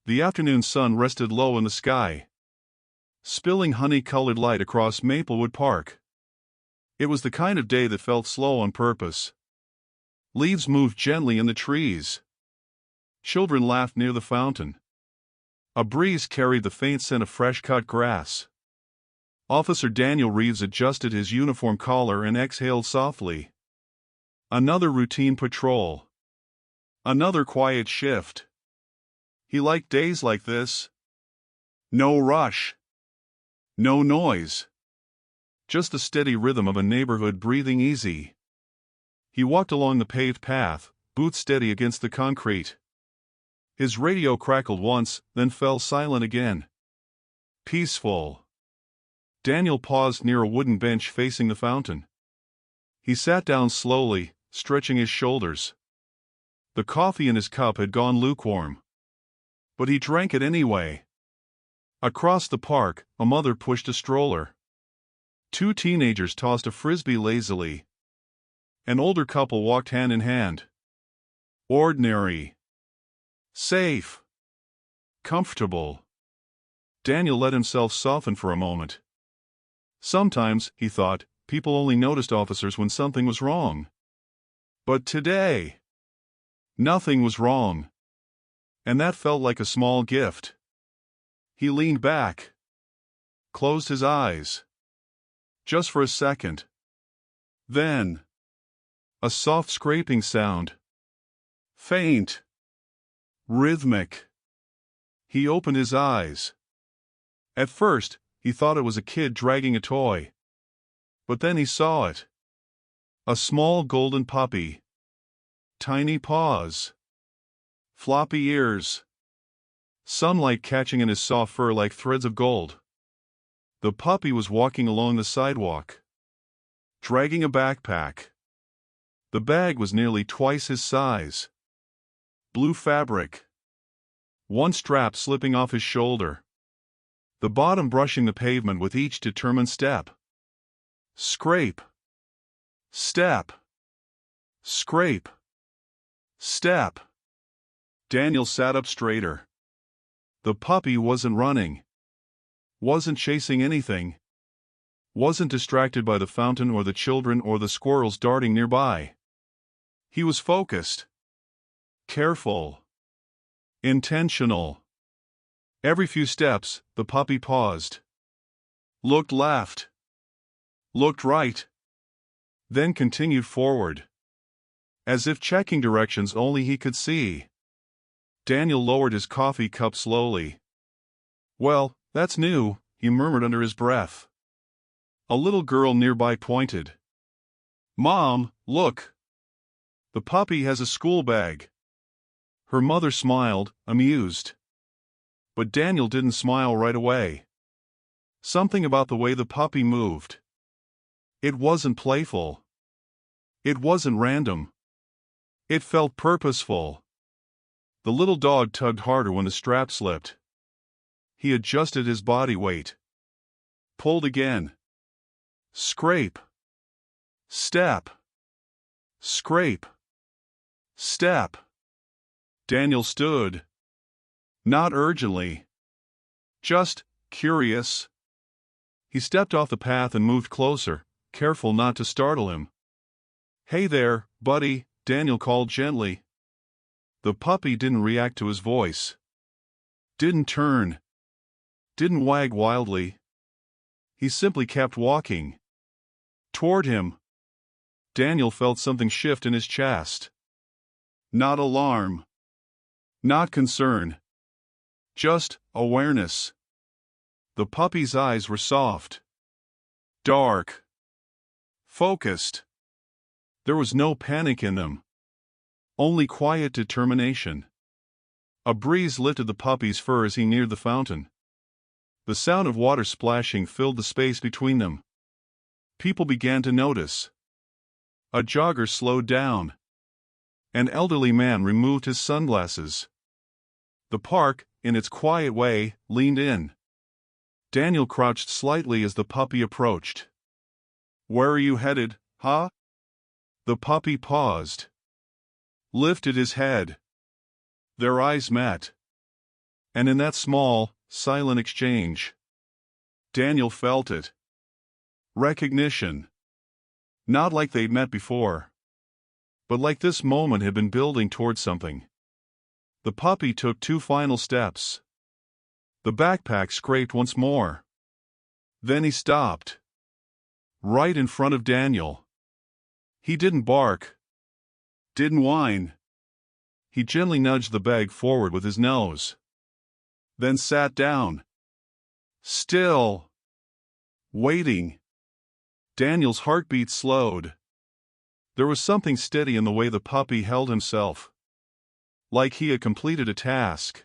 The afternoon sun rested low in the sky, spilling honey-colored light across Maplewood Park. It was the kind of day that felt slow on purpose. Leaves moved gently in the trees. Children laughed near the fountain. A breeze carried the faint scent of fresh-cut grass. Officer Daniel Reeves adjusted his uniform collar and exhaled softly. Another routine patrol. Another quiet shift. He liked days like this. No rush. No noise. Just the steady rhythm of a neighborhood breathing easy. He walked along the paved path, boots steady against the concrete. His radio crackled once, then fell silent again. Peaceful. Daniel paused near a wooden bench facing the fountain. He sat down slowly, stretching his shoulders. The coffee in his cup had gone lukewarm. But he drank it anyway. Across the park, a mother pushed a stroller. Two teenagers tossed a frisbee lazily. An older couple walked hand in hand. Ordinary. Safe. Comfortable. Daniel let himself soften for a moment. Sometimes, he thought, people only noticed officers when something was wrong. But today, nothing was wrong. And that felt like a small gift. He leaned back. Closed his eyes. Just for a second. Then, a soft scraping sound. Faint. Rhythmic. He opened his eyes. At first, he thought it was a kid dragging a toy. But then he saw it. A small golden puppy. Tiny paws. Floppy ears. Sunlight catching in his soft fur like threads of gold. The puppy was walking along the sidewalk, dragging a backpack. The bag was nearly twice his size. Blue fabric. One strap slipping off his shoulder. The bottom brushing the pavement with each determined step. Scrape. Step. Scrape. Step. Daniel sat up straighter. The puppy wasn't running. Wasn't chasing anything. Wasn't distracted by the fountain or the children or the squirrels darting nearby. He was focused. Careful. Intentional. Every few steps, the puppy paused. Looked left. Looked right. Then continued forward. As if checking directions only he could see. Daniel lowered his coffee cup slowly. Well, that's new, he murmured under his breath. A little girl nearby pointed. Mom, look. The puppy has a school bag. Her mother smiled, amused. But Daniel didn't smile right away. Something about the way the puppy moved. It wasn't playful. It wasn't random. It felt purposeful. The little dog tugged harder when the strap slipped. He adjusted his body weight. Pulled again. Scrape. Step. Scrape. Step. Daniel stood. Not urgently. Just curious. He stepped off the path and moved closer, careful not to startle him. Hey there, buddy, Daniel called gently. The puppy didn't react to his voice. Didn't turn. Didn't wag wildly. He simply kept walking. Toward him. Daniel felt something shift in his chest. Not alarm. Not concern. Just awareness. The puppy's eyes were soft. Dark. Focused. There was no panic in them. Only quiet determination. A breeze lifted the puppy's fur as he neared the fountain. The sound of water splashing filled the space between them. People began to notice. A jogger slowed down. An elderly man removed his sunglasses. The park, in its quiet way, leaned in. Daniel crouched slightly as the puppy approached. Where are you headed, huh? The puppy paused. Lifted his head. Their eyes met. And in that small, silent exchange, Daniel felt it. Recognition. Not like they'd met before, but like this moment had been building towards something. The puppy took 2 final steps. The backpack scraped once more. Then he stopped. Right in front of Daniel. He didn't bark. Didn't whine. He gently nudged the bag forward with his nose. Then sat down. Still. Waiting. Daniel's heartbeat slowed. There was something steady in the way the puppy held himself. Like he had completed a task.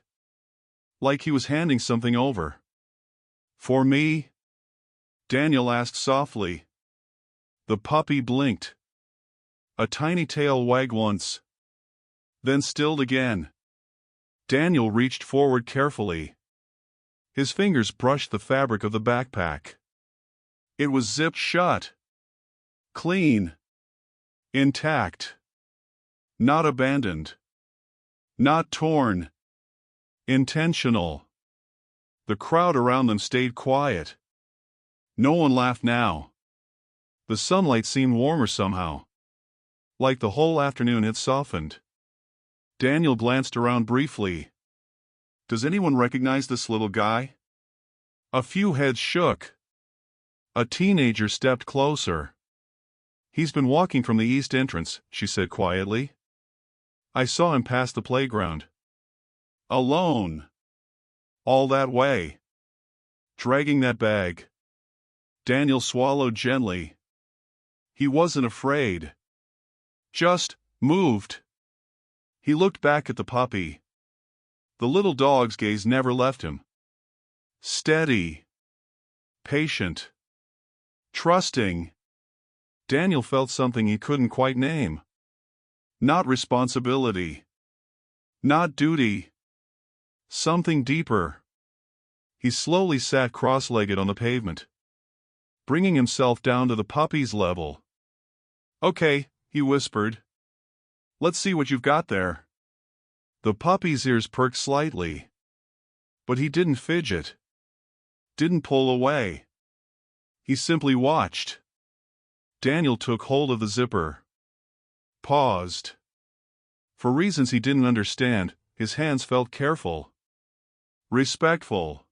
Like he was handing something over. For me? Daniel asked softly. The puppy blinked. A tiny tail wagged once. Then stilled again. Daniel reached forward carefully. His fingers brushed the fabric of the backpack. It was zipped shut. Clean. Intact. Not abandoned. Not torn. Intentional. The crowd around them stayed quiet. No one laughed now. The sunlight seemed warmer somehow. Like the whole afternoon had softened. Daniel glanced around briefly. Does anyone recognize this little guy? A few heads shook. A teenager stepped closer. He's been walking from the east entrance, she said quietly. I saw him pass the playground. Alone. All that way. Dragging that bag. Daniel swallowed gently. He wasn't afraid. Just moved. He looked back at the puppy. The little dog's gaze never left him. Steady. Patient. Trusting. Daniel felt something he couldn't quite name. Not responsibility. Not duty. Something deeper. He slowly sat cross-legged on the pavement, bringing himself down to the puppy's level. Okay, he whispered. Let's see what you've got there. The puppy's ears perked slightly. But he didn't fidget. Didn't pull away. He simply watched. Daniel took hold of the zipper. Paused. For reasons he didn't understand, his hands felt careful. Respectful.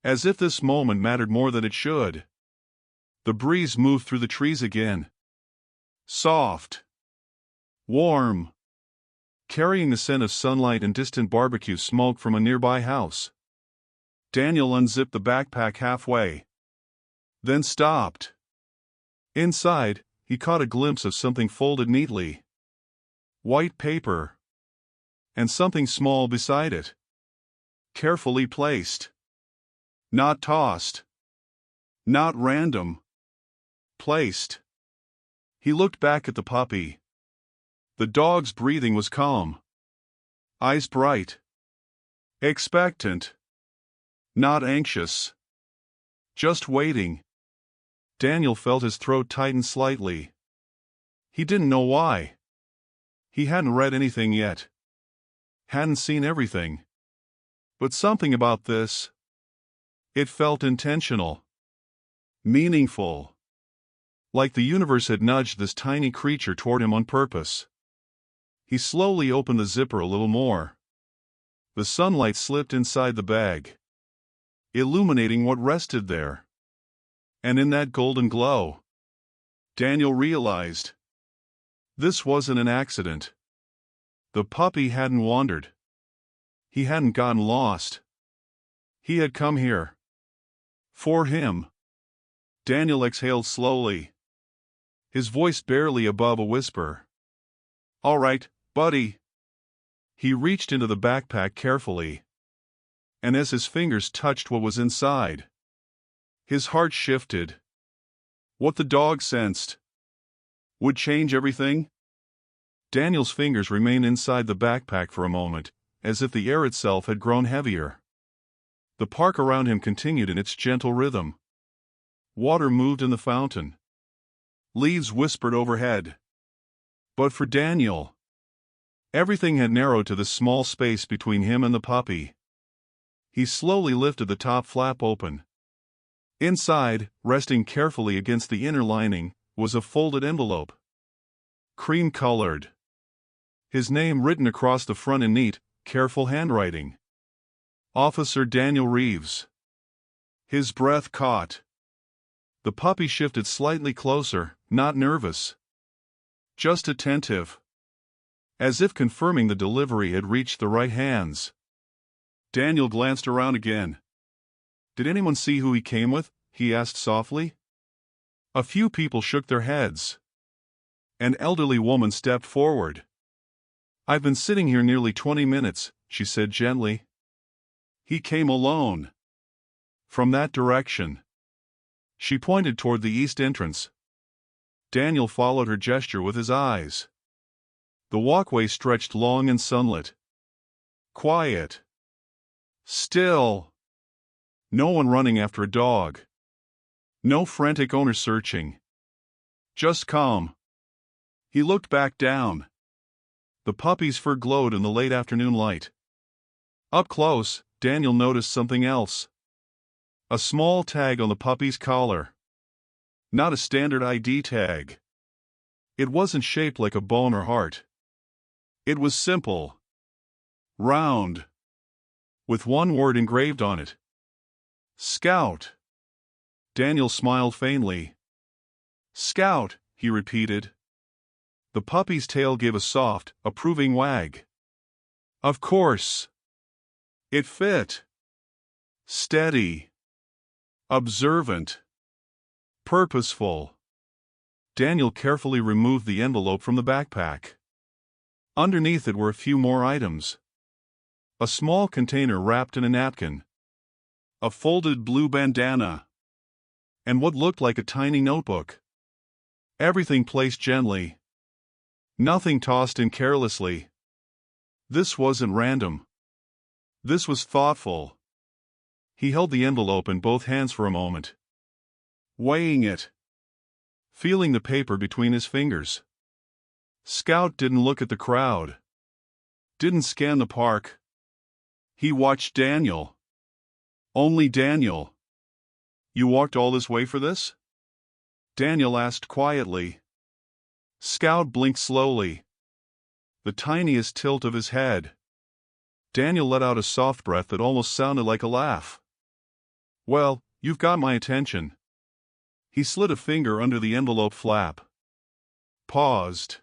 As if this moment mattered more than it should. The breeze moved through the trees again. Soft. Warm. Carrying the scent of sunlight and distant barbecue smoke from a nearby house. Daniel unzipped the backpack halfway. Then stopped. Inside, he caught a glimpse of something folded neatly. White paper. And something small beside it. Carefully placed. Not tossed. Not random. Placed. He looked back at the puppy. The dog's breathing was calm. Eyes bright. Expectant. Not anxious. Just waiting. Daniel felt his throat tighten slightly. He didn't know why. He hadn't read anything yet. Hadn't seen everything. But something about this. It felt intentional. Meaningful. Like the universe had nudged this tiny creature toward him on purpose. He slowly opened the zipper a little more. The sunlight slipped inside the bag, illuminating what rested there. And in that golden glow, Daniel realized this wasn't an accident. The puppy hadn't wandered. He hadn't gotten lost. He had come here. For him. Daniel exhaled slowly, his voice barely above a whisper. All right, buddy. He reached into the backpack carefully, and as his fingers touched what was inside, his heart shifted. What the dog sensed would change everything. Daniel's fingers remained inside the backpack for a moment, as if the air itself had grown heavier. The park around him continued in its gentle rhythm. Water moved in the fountain. Leaves whispered overhead. But for Daniel, everything had narrowed to the small space between him and the puppy. He slowly lifted the top flap open. Inside, resting carefully against the inner lining, was a folded envelope. Cream-colored. His name written across the front in neat, careful handwriting. Officer Daniel Reeves. His breath caught. The puppy shifted slightly closer, not nervous. Just attentive. As if confirming the delivery had reached the right hands. Daniel glanced around again. "Did anyone see who he came with?" he asked softly. A few people shook their heads. An elderly woman stepped forward. "I've been sitting here nearly 20 minutes, she said gently. "He came alone. From that direction." She pointed toward the east entrance. Daniel followed her gesture with his eyes. The walkway stretched long and sunlit. Quiet. Still. No one running after a dog. No frantic owner searching. Just calm. He looked back down. The puppy's fur glowed in the late afternoon light. Up close, Daniel noticed something else. A small tag on the puppy's collar. Not a standard ID tag. It wasn't shaped like a bone or heart. It was simple. Round. With one word engraved on it. Scout. Daniel smiled faintly. Scout, he repeated. The puppy's tail gave a soft, approving wag. Of course. It fit. Steady. Observant. Purposeful. Daniel carefully removed the envelope from the backpack. Underneath it were a few more items. A small container wrapped in a napkin. A folded blue bandana. And what looked like a tiny notebook. Everything placed gently. Nothing tossed in carelessly. This wasn't random. This was thoughtful. He held the envelope in both hands for a moment. Weighing it. Feeling the paper between his fingers. Scout didn't look at the crowd. Didn't scan the park. He watched Daniel. Only Daniel. You walked all this way for this? Daniel asked quietly. Scout blinked slowly. The tiniest tilt of his head. Daniel let out a soft breath that almost sounded like a laugh. Well, you've got my attention. He slid a finger under the envelope flap. Paused.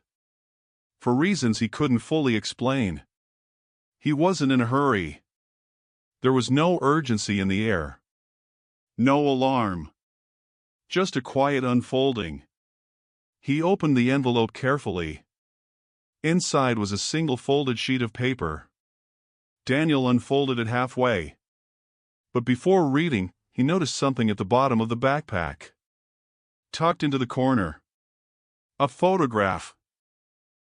For reasons he couldn't fully explain. He wasn't in a hurry. There was no urgency in the air. No alarm. Just a quiet unfolding. He opened the envelope carefully. Inside was a single folded sheet of paper. Daniel unfolded it halfway. But before reading, he noticed something at the bottom of the backpack. Tucked into the corner. A photograph.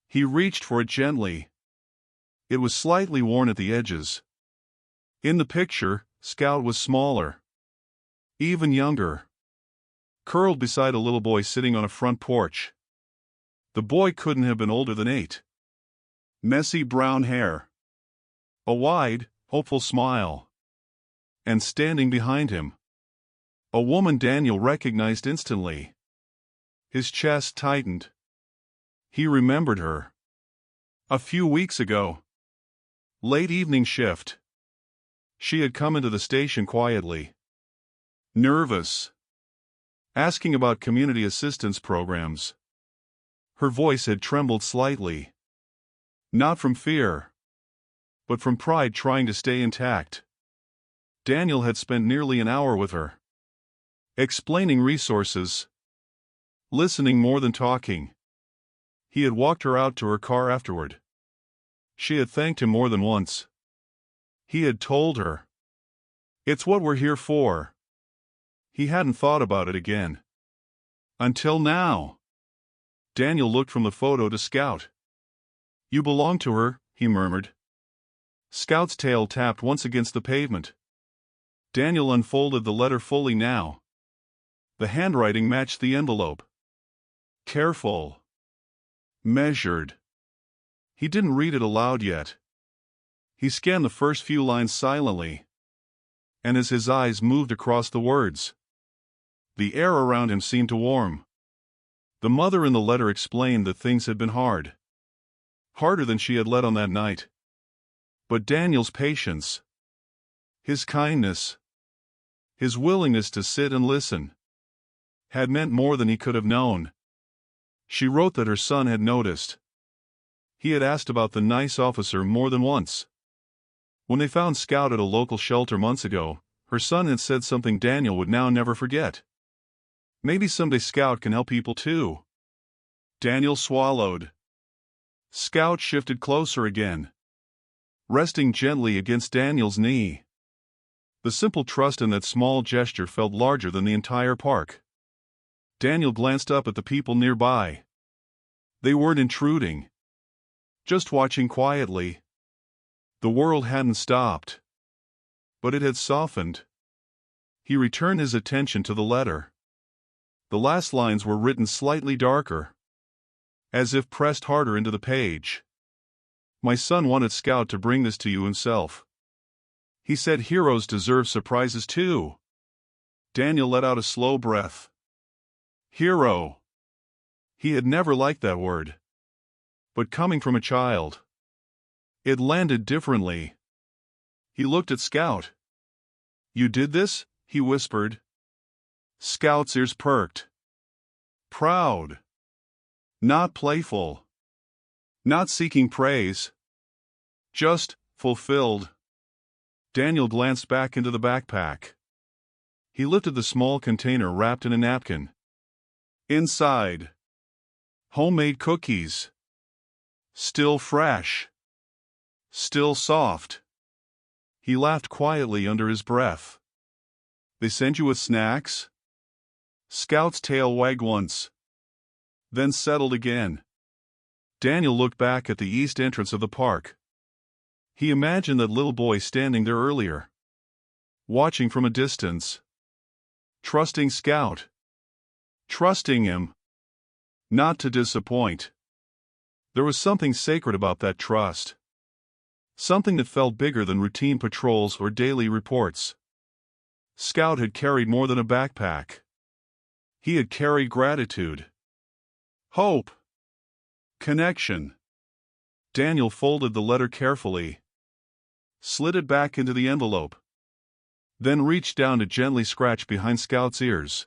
He reached for it gently. It was slightly worn at the edges. In the picture, Scout was smaller. Even younger. Curled beside a little boy sitting on a front porch. The boy couldn't have been older than 8. Messy brown hair. A wide, hopeful smile. And standing behind him. A woman Daniel recognized instantly. His chest tightened. He remembered her. A few weeks ago. Late evening shift. She had come into the station quietly. Nervous. Asking about community assistance programs. Her voice had trembled slightly. Not from fear. But from pride trying to stay intact. Daniel had spent nearly an hour with her. Explaining resources. Listening more than talking. He had walked her out to her car afterward. She had thanked him more than once. He had told her. It's what we're here for. He hadn't thought about it again. Until now. Daniel looked from the photo to Scout. You belong to her, he murmured. Scout's tail tapped once against the pavement. Daniel unfolded the letter fully now. The handwriting matched the envelope. Careful. Measured. He didn't read it aloud yet. He scanned the first few lines silently. and as his eyes moved across the words, the air around him seemed to warm. The mother in the letter explained that things had been hard. Harder than she had let on that night. But Daniel's patience, his kindness, his willingness to sit and listen, had meant more than he could have known. She wrote that her son had noticed. He had asked about the nice officer more than once. When they found Scout at a local shelter months ago, her son had said something Daniel would now never forget. Maybe someday Scout can help people too. Daniel swallowed. Scout shifted closer again, resting gently against Daniel's knee. The simple trust in that small gesture felt larger than the entire park. Daniel glanced up at the people nearby. They weren't intruding, just watching quietly. The world hadn't stopped, but it had softened. He returned his attention to the letter. The last lines were written slightly darker, as if pressed harder into the page. My son wanted Scout to bring this to you himself. He said heroes deserve surprises too. Daniel let out a slow breath. Hero. He had never liked that word. But coming from a child, it landed differently. He looked at Scout. You did this? He whispered. Scout's ears perked. Proud. Not playful. Not seeking praise. Just fulfilled. Daniel glanced back into the backpack. He lifted the small container wrapped in a napkin. Inside, homemade cookies. Still fresh. Still soft. He laughed quietly under his breath. They send you with snacks? Scout's tail wagged once, then settled again. Daniel looked back at the east entrance of the park. He imagined that little boy standing there earlier, watching from a distance, trusting Scout, trusting him, not to disappoint. There was something sacred about that trust, something that felt bigger than routine patrols or daily reports. Scout had carried more than a backpack. He had carried gratitude, hope, connection. Daniel folded the letter carefully, slid it back into the envelope, then reached down to gently scratch behind Scout's ears.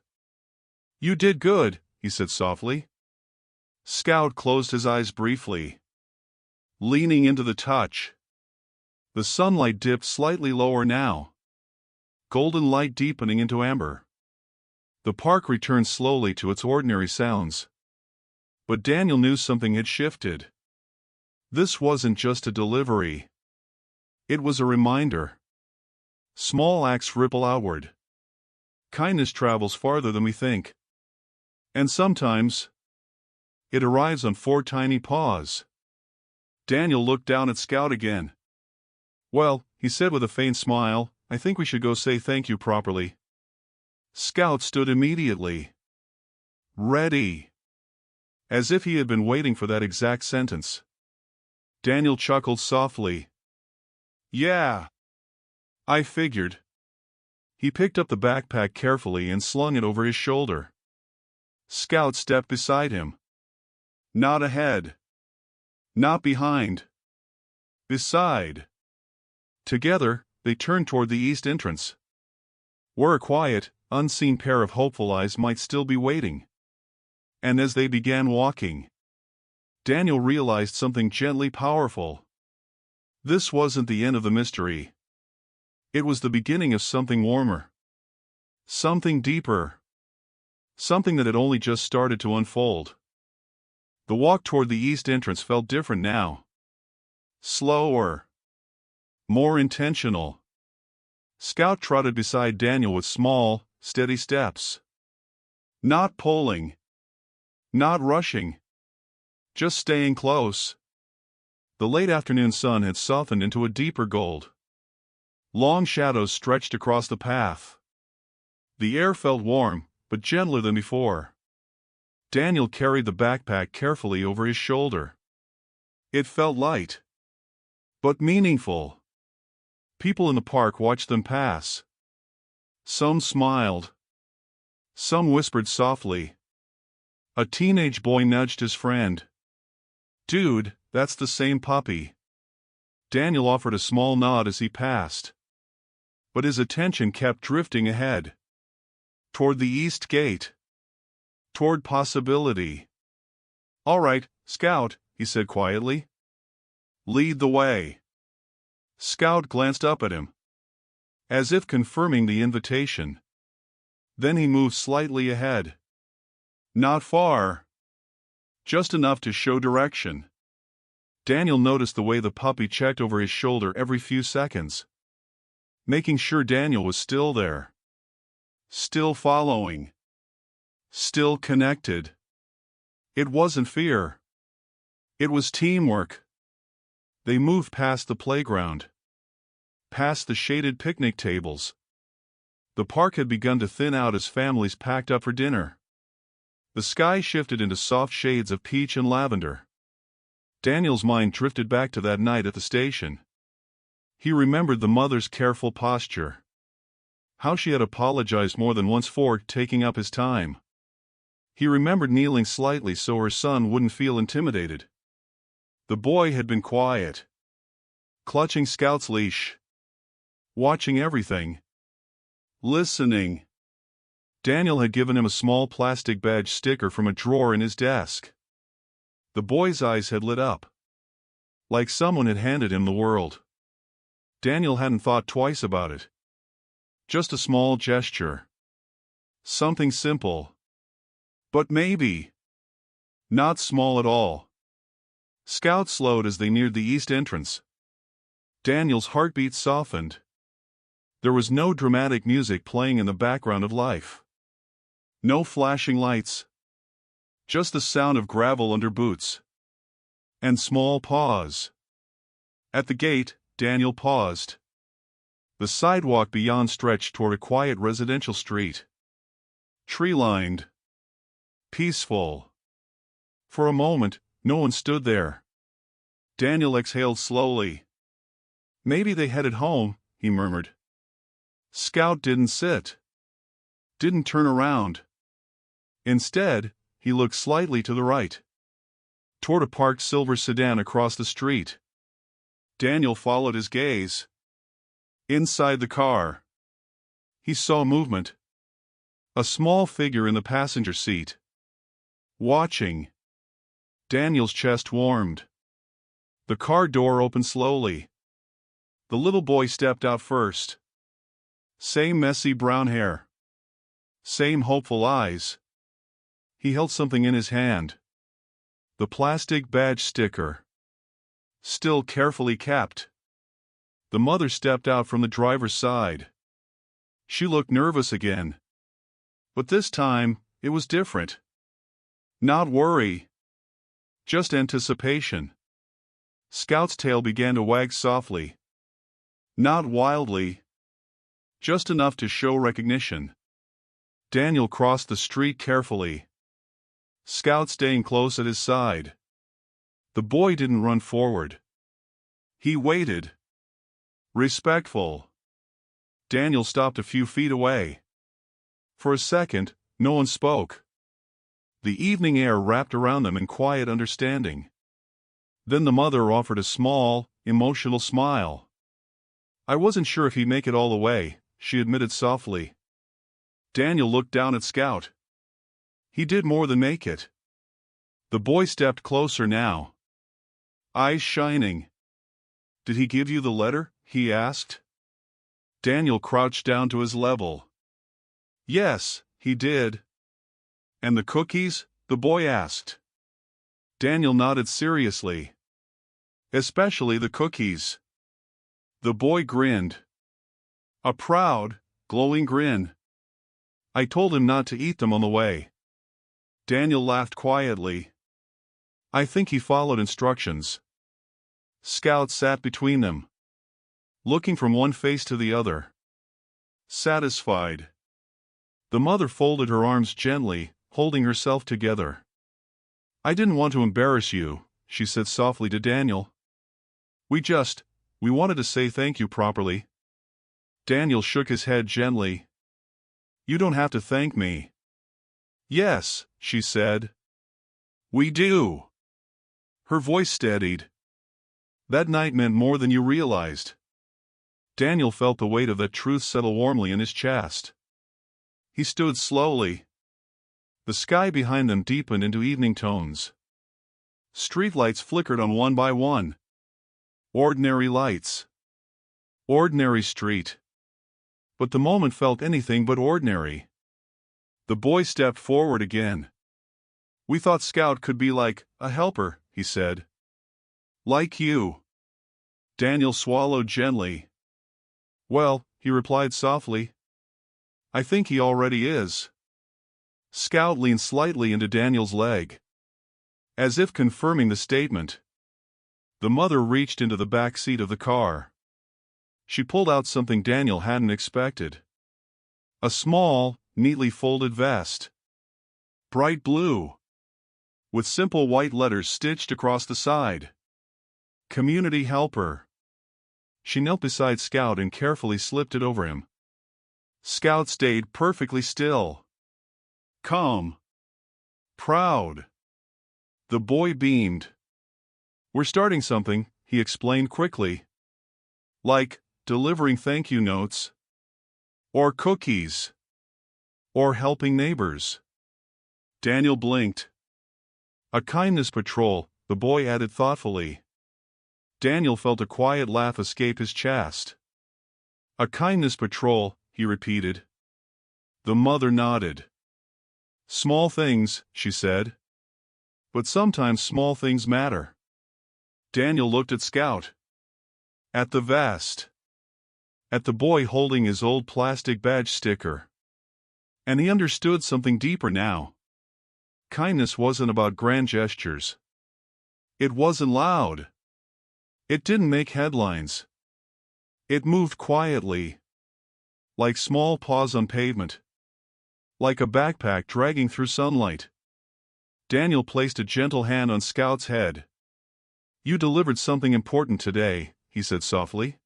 You did good, he said softly. Scout closed his eyes briefly, leaning into the touch. The sunlight dipped slightly lower now, golden light deepening into amber. The park returned slowly to its ordinary sounds. But Daniel knew something had shifted. This wasn't just a delivery. It was a reminder. Small acts ripple outward. Kindness travels farther than we think. And sometimes, it arrives on 4 tiny paws. Daniel looked down at Scout again. Well, he said with a faint smile, I think we should go say thank you properly. Scout stood immediately, ready, as if he had been waiting for that exact sentence. Daniel chuckled softly. Yeah, I figured. He picked up the backpack carefully and slung it over his shoulder. Scout stepped beside him. Not ahead. Not behind. Beside. Together, they turned toward the east entrance, where a quiet, unseen pair of hopeful eyes might still be waiting. And as they began walking, Daniel realized something gently powerful. This wasn't the end of the mystery. It was the beginning of something warmer. Something deeper. Something that had only just started to unfold. The walk toward the east entrance felt different now. Slower. More intentional. Scout trotted beside Daniel with small, steady steps. Not pulling. Not rushing. Just staying close. The late afternoon sun had softened into a deeper gold. Long shadows stretched across the path. The air felt warm, but gentler than before. Daniel carried the backpack carefully over his shoulder. It felt light, but meaningful. People in the park watched them pass, Some smiled. Some whispered softly. A teenage boy nudged his friend. "Dude, that's the same puppy." Daniel offered a small nod as he passed. But his attention kept drifting ahead. Toward the east gate. Toward possibility. "All right, Scout," he said quietly. "Lead the way." Scout glanced up at him, as if confirming the invitation. Then he moved slightly ahead. Not far. Just enough to show direction. Daniel noticed the way the puppy checked over his shoulder every few seconds, making sure Daniel was still there. Still following. Still connected. It wasn't fear. It was teamwork. They moved past the playground. Past the shaded picnic tables. The park had begun to thin out as families packed up for dinner. The sky shifted into soft shades of peach and lavender. Daniel's mind drifted back to that night at the station. He remembered the mother's careful posture. How she had apologized more than once for taking up his time. He remembered kneeling slightly so her son wouldn't feel intimidated. The boy had been quiet. Clutching Scout's leash. Watching everything. Listening. Daniel had given him a small plastic badge sticker from a drawer in his desk. The boy's eyes had lit up. Like someone had handed him the world. Daniel hadn't thought twice about it. Just a small gesture. Something simple. But maybe not small at all. Scout slowed as they neared the east entrance. Daniel's heartbeat softened. There was no dramatic music playing in the background of life. No flashing lights. Just the sound of gravel under boots. And small paws. At the gate, Daniel paused. The sidewalk beyond stretched toward a quiet residential street. Tree-lined. Peaceful. For a moment, no one stood there. Daniel exhaled slowly. Maybe they headed home, he murmured. Scout didn't sit. Didn't turn around. Instead, he looked slightly to the right. Toward a parked silver sedan across the street. Daniel followed his gaze. Inside the car, he saw movement. A small figure in the passenger seat. Watching. Daniel's chest warmed. The car door opened slowly. The little boy stepped out first. Same messy brown hair. Same hopeful eyes. He held something in his hand. The plastic badge sticker. Still carefully kept. The mother stepped out from the driver's side. She looked nervous again. But this time, it was different. Not worry. Just anticipation. Scout's tail began to wag softly. Not wildly. Just enough to show recognition. Daniel crossed the street carefully. Scout staying close at his side. The boy didn't run forward. He waited. Respectful. Daniel stopped a few feet away. For a second, no one spoke. The evening air wrapped around them in quiet understanding. Then the mother offered a small, emotional smile. I wasn't sure if he'd make it all the way, she admitted softly. Daniel looked down at Scout. He did more than make it. The boy stepped closer now. Eyes shining. Did he give you the letter? He asked. Daniel crouched down to his level. Yes, he did. And the cookies? The boy asked. Daniel nodded seriously. Especially the cookies. The boy grinned. A proud, glowing grin. I told him not to eat them on the way. Daniel laughed quietly. I think he followed instructions. Scout sat between them, looking from one face to the other. Satisfied. The mother folded her arms gently, holding herself together. I didn't want to embarrass you, she said softly to Daniel. We wanted to say thank you properly. Daniel shook his head gently. You don't have to thank me. Yes, she said. We do. Her voice steadied. That night meant more than you realized. Daniel felt the weight of that truth settle warmly in his chest. He stood slowly. The sky behind them deepened into evening tones. Streetlights flickered on one by one. Ordinary lights. Ordinary street. But the moment felt anything but ordinary. The boy stepped forward again. We thought Scout could be like a helper, he said. Like you. Daniel swallowed gently. Well, he replied softly. I think he already is. Scout leaned slightly into Daniel's leg. As if confirming the statement. The mother reached into the back seat of the car. She pulled out something Daniel hadn't expected. A small, neatly folded vest. Bright blue. With simple white letters stitched across the side. Community helper. She knelt beside Scout and carefully slipped it over him. Scout stayed perfectly still. Calm. Proud. The boy beamed. We're starting something, he explained quickly. Like delivering thank you notes. Or cookies. Or helping neighbors. Daniel blinked. A kindness patrol, the boy added thoughtfully. Daniel felt a quiet laugh escape his chest. A kindness patrol, he repeated. The mother nodded. Small things, she said. But sometimes small things matter. Daniel looked at Scout. At the vest. At the boy holding his old plastic badge sticker. And he understood something deeper now. Kindness wasn't about grand gestures. It wasn't loud. It didn't make headlines. It moved quietly. Like small paws on pavement. Like a backpack dragging through sunlight. Daniel placed a gentle hand on Scout's head. You delivered something important today, he said softly.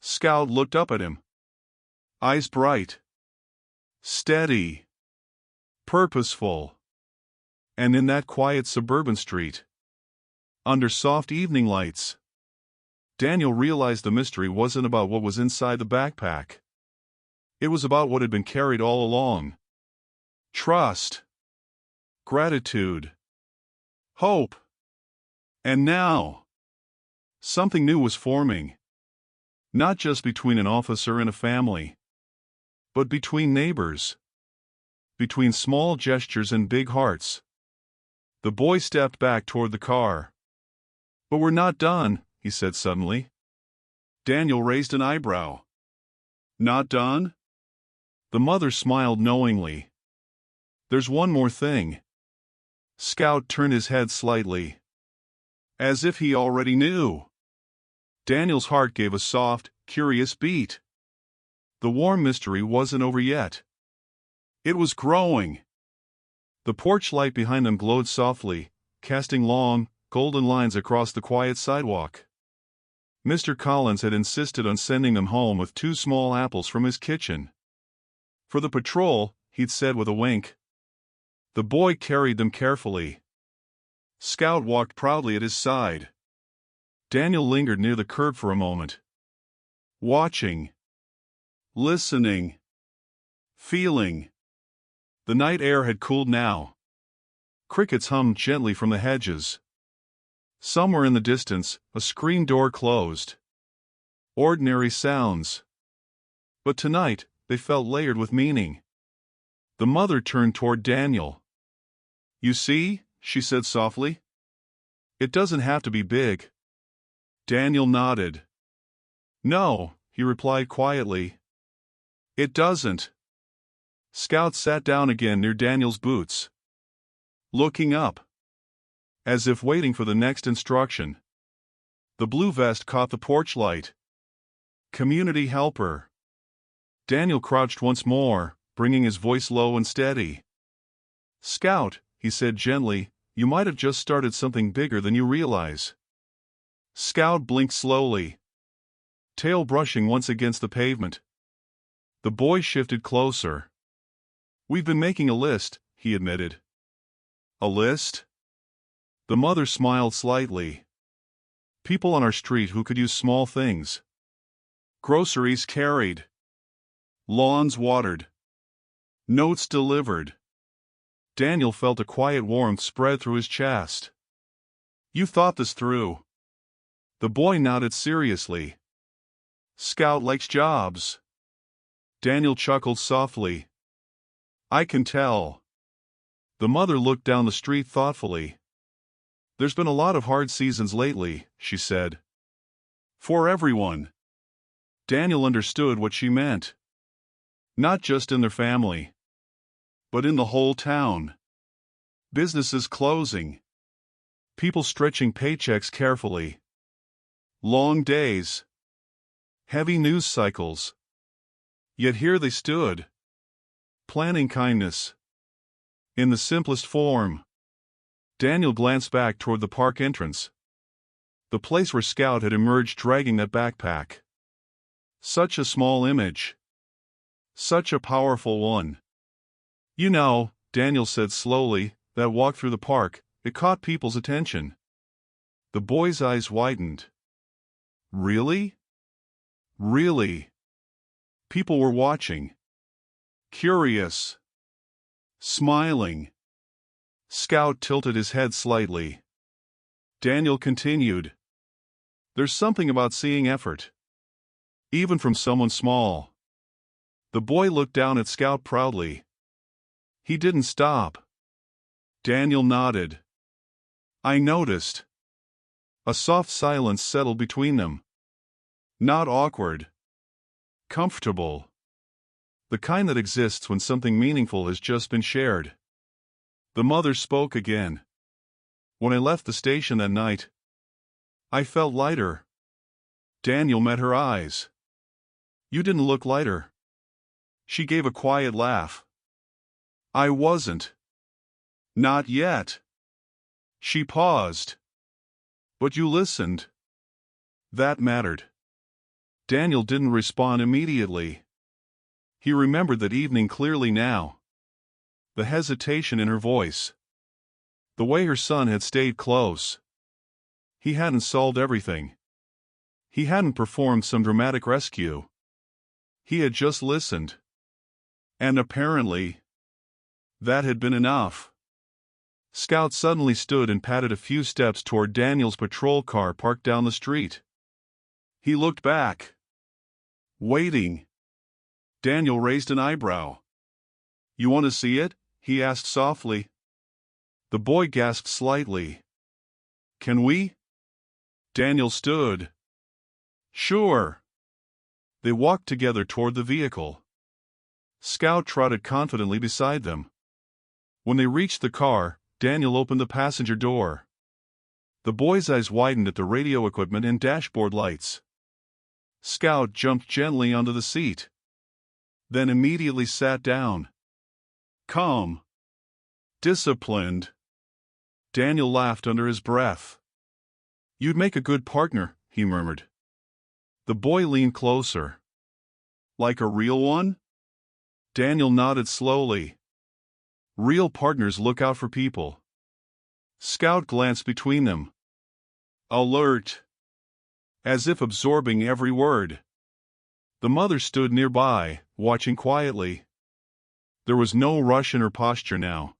Scout looked up at him. Eyes bright. Steady. Purposeful. And in that quiet suburban street. Under soft evening lights. Daniel realized the mystery wasn't about what was inside the backpack. It was about what had been carried all along. Trust. Gratitude. Hope. And now, something new was forming. Not just between an officer and a family, but between neighbors. Between small gestures and big hearts. The boy stepped back toward the car. But we're not done, he said suddenly. Daniel raised an eyebrow. Not done? The mother smiled knowingly. There's one more thing. Scout turned his head slightly. As if he already knew. Daniel's heart gave a soft, curious beat. The warm mystery wasn't over yet. It was growing. The porch light behind them glowed softly, casting long, golden lines across the quiet sidewalk. Mr. Collins had insisted on sending them home with 2 small apples from his kitchen. For the patrol, he'd said with a wink. The boy carried them carefully. Scout walked proudly at his side. Daniel lingered near the curb for a moment. Watching. Listening. Feeling. The night air had cooled now. Crickets hummed gently from the hedges. Somewhere in the distance, a screen door closed. Ordinary sounds. But tonight, they felt layered with meaning. The mother turned toward Daniel. You see, she said softly. It doesn't have to be big. Daniel nodded. No, he replied quietly. It doesn't. Scout sat down again near Daniel's boots. Looking up. As if waiting for the next instruction. The blue vest caught the porch light. Community helper. Daniel crouched once more, bringing his voice low and steady. Scout, he said gently, you might have just started something bigger than you realize. Scout blinked slowly. Tail brushing once against the pavement. The boy shifted closer. We've been making a list, he admitted. A list? The mother smiled slightly. People on our street who could use small things. Groceries carried. Lawns watered. Notes delivered. Daniel felt a quiet warmth spread through his chest. You thought this through. The boy nodded seriously. Scout likes jobs. Daniel chuckled softly. I can tell. The mother looked down the street thoughtfully. There's been a lot of hard seasons lately, she said. For everyone. Daniel understood what she meant. Not just in their family, but in the whole town. Businesses closing. People stretching paychecks carefully. Long days. Heavy news cycles. Yet here they stood. Planning kindness. In the simplest form. Daniel glanced back toward the park entrance. The place where Scout had emerged dragging that backpack. Such a small image. Such a powerful one. You know, Daniel said slowly, that walk through the park, it caught people's attention. The boy's eyes widened. Really? Really? People were watching. Curious. Smiling. Scout tilted his head slightly. Daniel continued. There's something about seeing effort. Even from someone small. The boy looked down at Scout proudly. He didn't stop. Daniel nodded. I noticed. A soft silence settled between them. Not awkward. Comfortable. The kind that exists when something meaningful has just been shared. The mother spoke again. When I left the station that night, I felt lighter. Daniel met her eyes. You didn't look lighter. She gave a quiet laugh. I wasn't. Not yet. She paused. But you listened. That mattered. Daniel didn't respond immediately. He remembered that evening clearly now. The hesitation in her voice. The way her son had stayed close. He hadn't solved everything. He hadn't performed some dramatic rescue. He had just listened. And apparently, that had been enough. Scout suddenly stood and patted a few steps toward Daniel's patrol car parked down the street. He looked back. Waiting. Daniel raised an eyebrow. You want to see it? He asked softly. The boy gasped slightly. Can we? Daniel stood. Sure. They walked together toward the vehicle. Scout trotted confidently beside them. When they reached the car, Daniel opened the passenger door. The boy's eyes widened at the radio equipment and dashboard lights. Scout jumped gently onto the seat. Then immediately sat down. Calm. Disciplined. Daniel laughed under his breath. You'd make a good partner, he murmured. The boy leaned closer. Like a real one? Daniel nodded slowly. Real partners look out for people. Scout glanced between them. Alert. As if absorbing every word. The mother stood nearby, watching quietly. There was no rush in her posture now.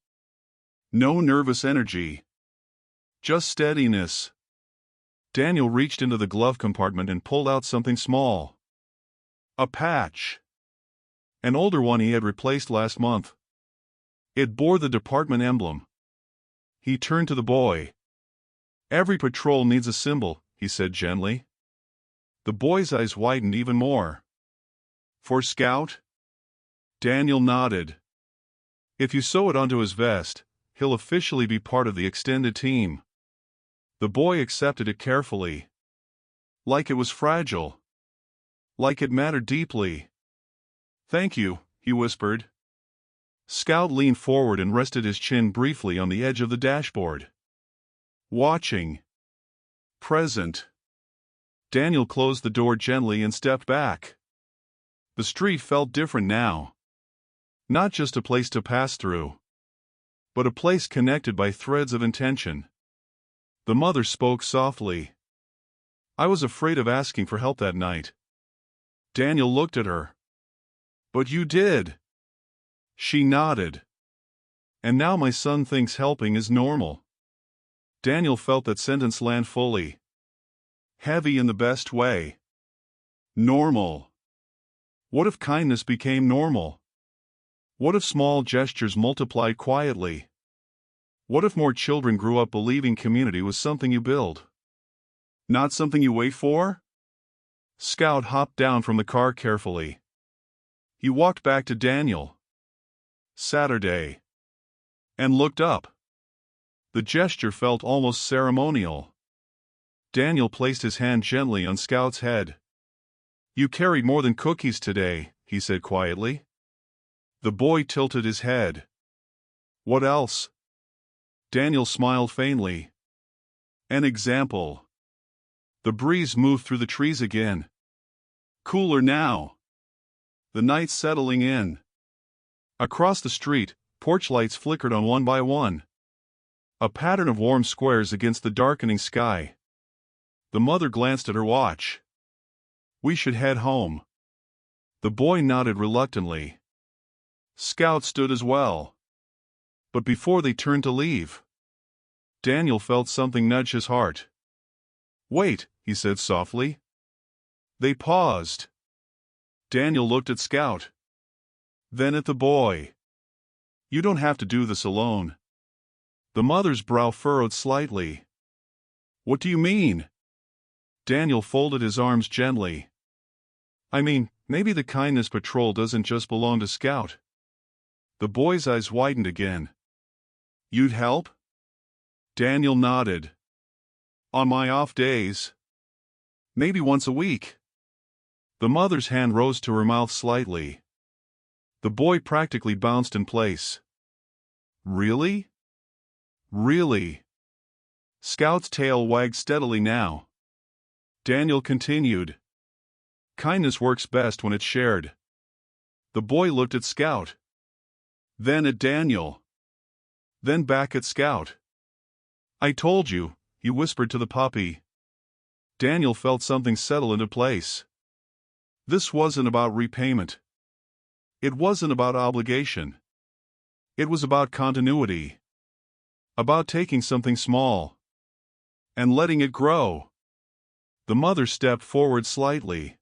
No nervous energy. Just steadiness. Daniel reached into the glove compartment and pulled out something small. A patch. An older one he had replaced last month. It bore the department emblem. He turned to the boy. Every patrol needs a symbol, he said gently. The boy's eyes widened even more. For Scout? Daniel nodded. If you sew it onto his vest, he'll officially be part of the extended team. The boy accepted it carefully. Like it was fragile. Like it mattered deeply. Thank you, he whispered. Scout leaned forward and rested his chin briefly on the edge of the dashboard. Watching. Present. Daniel closed the door gently and stepped back. The street felt different now. Not just a place to pass through, but a place connected by threads of intention. The mother spoke softly. I was afraid of asking for help that night. Daniel looked at her. But you did. She nodded. And now my son thinks helping is normal. Daniel felt that sentence land fully. Heavy in the best way. Normal. What if kindness became normal? What if small gestures multiplied quietly? What if more children grew up believing community was something you build, not something you wait for? Scout hopped down from the car carefully. He walked back to Daniel. Saturday. And looked up. The gesture felt almost ceremonial. Daniel placed his hand gently on Scout's head. You carried more than cookies today, he said quietly. The boy tilted his head. What else? Daniel smiled faintly. An example. The breeze moved through the trees again. Cooler now. The night settling in. Across the street, porch lights flickered on one by one. A pattern of warm squares against the darkening sky. The mother glanced at her watch. We should head home. The boy nodded reluctantly. Scout stood as well. But before they turned to leave, Daniel felt something nudge his heart. Wait, he said softly. They paused. Daniel looked at Scout. Then at the boy. You don't have to do this alone. The mother's brow furrowed slightly. What do you mean? Daniel folded his arms gently. I mean, maybe the kindness patrol doesn't just belong to Scout. The boy's eyes widened again. You'd help? Daniel nodded. On my off days. Maybe once a week. The mother's hand rose to her mouth slightly. The boy practically bounced in place. Really? Really? Scout's tail wagged steadily now. Daniel continued. Kindness works best when it's shared. The boy looked at Scout. Then at Daniel. Then back at Scout. I told you, he whispered to the puppy. Daniel felt something settle into place. This wasn't about repayment. It wasn't about obligation. It was about continuity. About taking something small and letting it grow. The mother stepped forward slightly.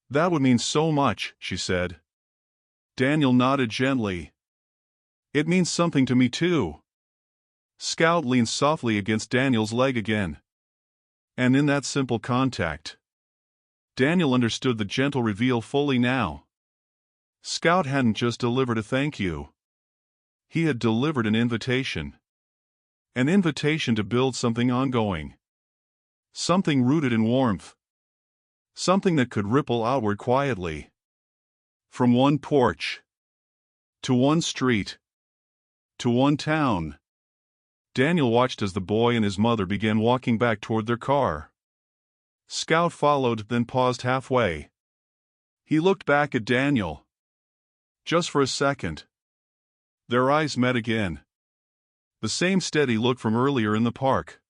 That would mean so much, she said. Daniel nodded gently. It means something to me too. Scout leaned softly against Daniel's leg again. And in that simple contact, Daniel understood the gentle reveal fully now. Scout hadn't just delivered a thank you. He had delivered an invitation. An invitation to build something ongoing. Something rooted in warmth. Something that could ripple outward quietly. From one porch. To one street. To one town. Daniel watched as the boy and his mother began walking back toward their car. Scout followed, then paused halfway. He looked back at Daniel. Just for a second. Their eyes met again. The same steady look from earlier in the park.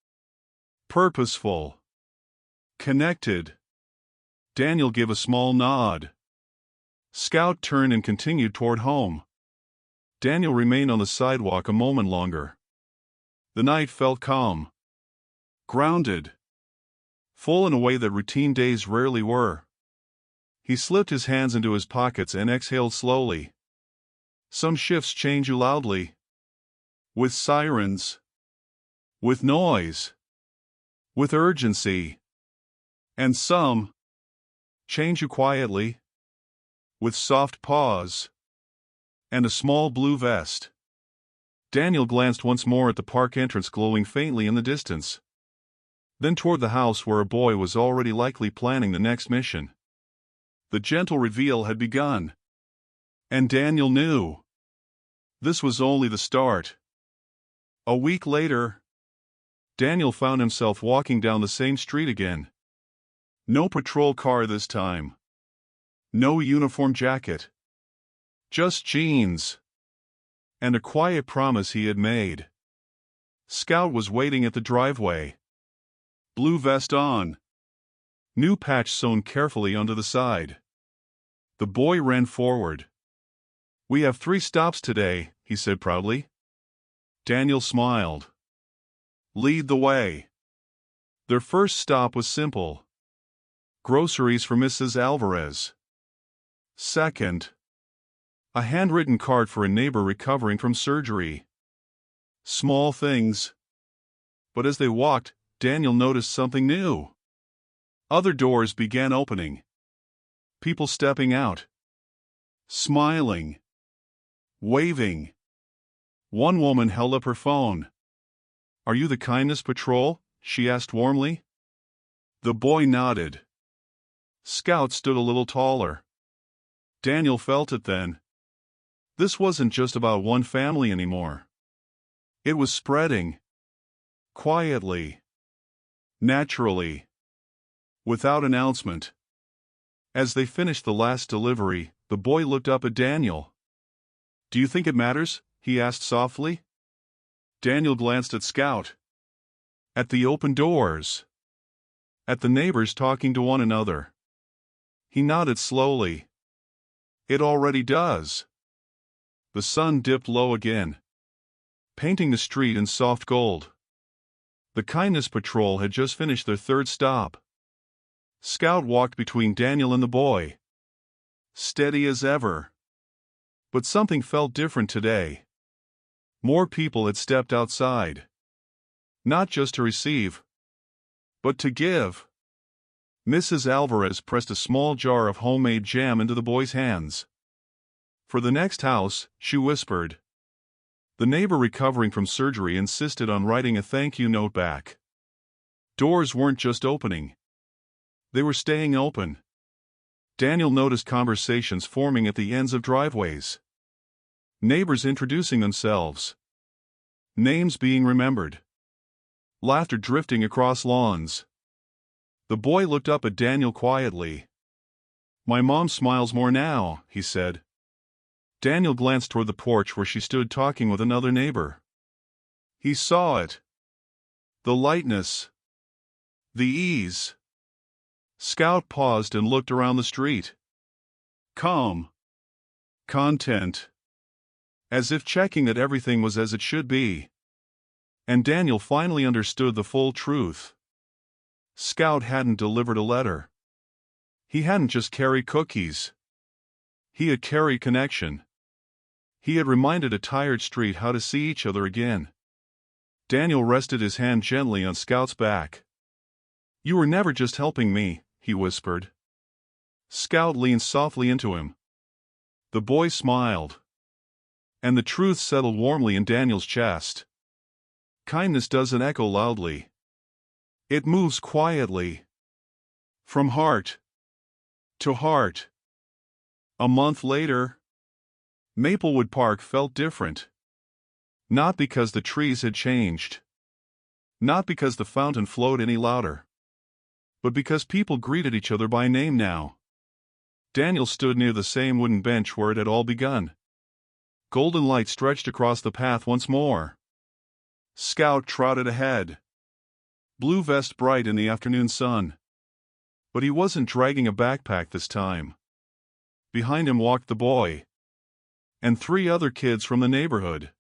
Purposeful. Connected. Daniel gave a small nod. Scout turned and continued toward home. Daniel remained on the sidewalk a moment longer. The night felt calm. Grounded. Full in a way that routine days rarely were. He slipped his hands into his pockets and exhaled slowly. Some shifts change you loudly. With sirens. With noise. With urgency. And some change you quietly. With soft paws. And a small blue vest. Daniel glanced once more at the park entrance glowing faintly in the distance. Then toward the house where a boy was already likely planning the next mission. The gentle reveal had begun. And Daniel knew. This was only the start. A week later, Daniel found himself walking down the same street again. No patrol car this time. No uniform jacket. Just jeans. And a quiet promise he had made. Scout was waiting at the driveway. Blue vest on. New patch sewn carefully onto the side. The boy ran forward. "We have 3 stops today," he said proudly. Daniel smiled. "Lead the way." Their first stop was simple. Groceries for Mrs. Alvarez. Second, a handwritten card for a neighbor recovering from surgery. Small things. But as they walked, Daniel noticed something new. Other doors began opening. People stepping out. Smiling. Waving. One woman held up her phone. "Are you the Kindness Patrol?" she asked warmly. The boy nodded. Scout stood a little taller. Daniel felt it then. This wasn't just about one family anymore. It was spreading. Quietly. Naturally. Without announcement. As they finished the last delivery, the boy looked up at Daniel. "Do you think it matters?" he asked softly. Daniel glanced at Scout. At the open doors. At the neighbors talking to one another. He nodded slowly. "It already does." The sun dipped low again, painting the street in soft gold. The Kindness Patrol had just finished their 3rd stop. Scout walked between Daniel and the boy. Steady as ever. But something felt different today. More people had stepped outside. Not just to receive, but to give. Mrs. Alvarez pressed a small jar of homemade jam into the boy's hands. "For the next house," she whispered. The neighbor recovering from surgery insisted on writing a thank you note back. Doors weren't just opening. They were staying open. Daniel noticed conversations forming at the ends of driveways. Neighbors introducing themselves. Names being remembered. Laughter drifting across lawns. The boy looked up at Daniel quietly. "My mom smiles more now," he said. Daniel glanced toward the porch where she stood talking with another neighbor. He saw it. The lightness. The ease. Scout paused and looked around the street. Calm. Content. As if checking that everything was as it should be. And Daniel finally understood the full truth. Scout hadn't delivered a letter. He hadn't just carried cookies. He had carried connection. He had reminded a tired street how to see each other again. Daniel rested his hand gently on Scout's back. "You were never just helping me," he whispered. Scout leaned softly into him. The boy smiled. And the truth settled warmly in Daniel's chest. Kindness doesn't echo loudly. It moves quietly. From heart to heart. A month later, Maplewood Park felt different. Not because the trees had changed. Not because the fountain flowed any louder. But because people greeted each other by name now. Daniel stood near the same wooden bench where it had all begun. Golden light stretched across the path once more. Scout trotted ahead. Blue vest bright in the afternoon sun. But he wasn't dragging a backpack this time. Behind him walked the boy. And 3 other kids from the neighborhood.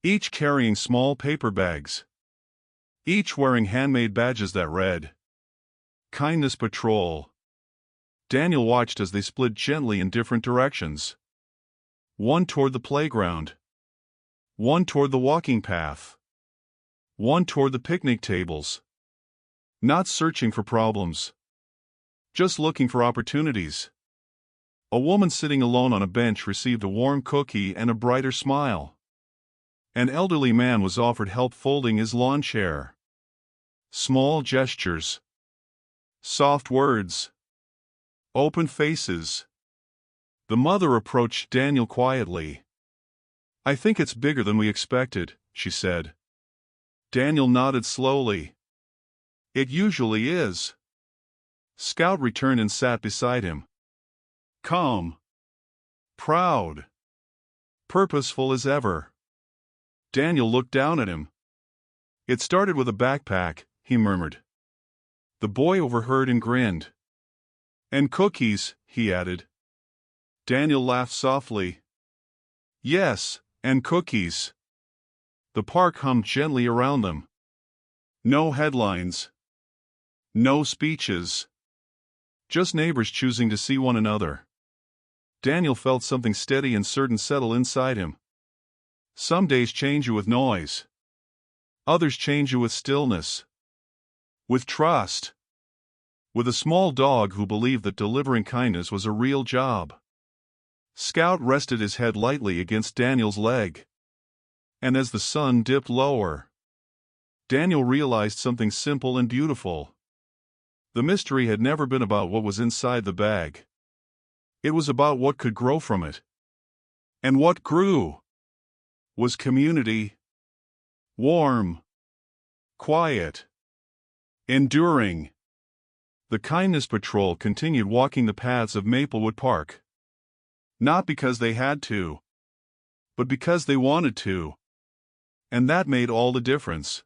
Each carrying small paper bags. Each wearing handmade badges that read, Kindness Patrol. Daniel watched as they split gently in different directions. One toward the playground. One toward the walking path. One toward the picnic tables. Not searching for problems. Just looking for opportunities. A woman sitting alone on a bench received a warm cookie and a brighter smile. An elderly man was offered help folding his lawn chair. Small gestures. Soft words. Open faces. The mother approached Daniel quietly. "I think it's bigger than we expected," she said. Daniel nodded slowly. "It usually is." Scout returned and sat beside him. Calm. proud, purposeful as ever. Daniel looked down at him. "It started with a backpack," he murmured. The boy overheard and grinned. "And cookies," he added. Daniel laughed softly. "Yes, and cookies." The park hummed gently around them. No headlines. No speeches. Just neighbors choosing to see one another. Daniel felt something steady and certain settle inside him. Some days change you with noise. Others change you with stillness. With trust. With a small dog who believed that delivering kindness was a real job. Scout rested his head lightly against Daniel's leg. And as the sun dipped lower, Daniel realized something simple and beautiful. The mystery had never been about what was inside the bag. It was about what could grow from it. And what grew was community. Warm. Quiet. Enduring. The Kindness Patrol continued walking the paths of Maplewood Park. Not because they had to, but because they wanted to. And that made all the difference.